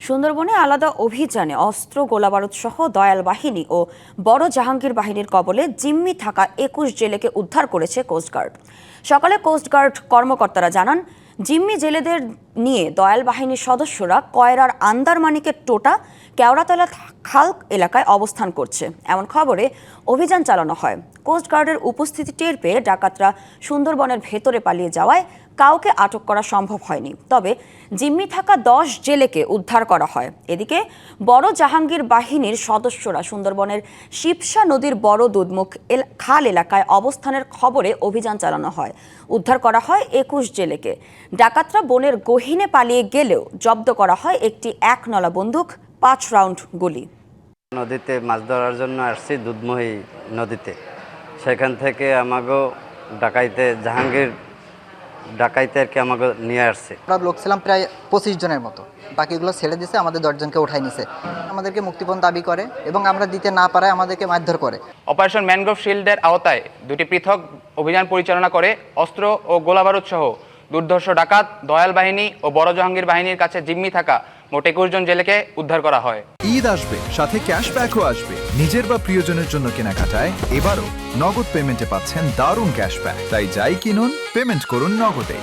সুন্দরবনে আলাদা অভিযানে অস্ত্র গোলাবারুদ সহ দয়াল বাহিনী ও বড় জাহাঙ্গীর বাহিনীর কবলে জিম্মি থাকা ২১ জেলেকে উদ্ধার করেছে কোস্টগার্ড। সকালে কোস্টগার্ড কর্মকর্তারা জানান, জিম্মি জেলেদের নিয়ে দয়াল বাহিনীর সদস্যরা কয়রার আন্দারমানিকের টোটা কেওড়াতলা খাল এলাকায় অবস্থান করছে। এমন খবরে অভিযান চালানো হয়। কোস্টগার্ডের উপস্থিতি টের পেয়ে ডাকাতরা সুন্দরবনের ভেতরে পালিয়ে যাওয়ায় কাউকে আটক করা সম্ভব হয়নি। তবে জিম্মি থাকা ১০ জেলেকে উদ্ধার করা হয়। এদিকে বড় জাহাঙ্গীর বাহিনীর সদস্যরা সুন্দরবনের শিবসা নদীর বড় দুধমুখ খাল এলাকায় অবস্থানের খবরে অভিযান চালানো হয়। উদ্ধার করা হয় ২১ জেলেকে। ডাকাতরা বনের গহীনে পালিয়ে গেলেও জব্দ করা হয় একটি ১ নলা বন্দুক, ৫ রাউন্ড গুলি। নদীতে মাছ ধরার জন্য আসছি দুধমুহি নদীতে। সেখান থেকে আমাগো ডাকাইতে আর কি আমাকে নিয়ে আসছে। আমরা লোক ছিলাম প্রায় ২৫ জনের মতো, বাকিগুলো ছেড়ে দিছে, আমাদের ১০ জনকে উঠাই নিছে। আমাদেরকে মুক্তিপণ দাবি করে এবং আমরা দিতে না পারায় আমাদেরকে মারধর করে। অপারেশন ম্যানগ্রোভ শিল্ডের আওতায় দুটি পৃথক অভিযান পরিচালনা করে অস্ত্র ও গোলাবারুদ সহ দুর্ধর্ষ ডাকাত, দয়াল বাহিনী ও বড় জাহাঙ্গীর বাহিনীর কাছে জিম্মি থাকা মোট ২১ জন জেলেকে উদ্ধার করা হয়। ঈদ আসবে, সাথে ক্যাশব্যাকও আসবে। নিজের বা প্রিয়জনের জন্য কেনাকাটায় এবারও নগদ পেমেন্টে পাচ্ছেন দারুণ ক্যাশব্যাক। তাই যাই কিনুন, পেমেন্ট করুন নগদে।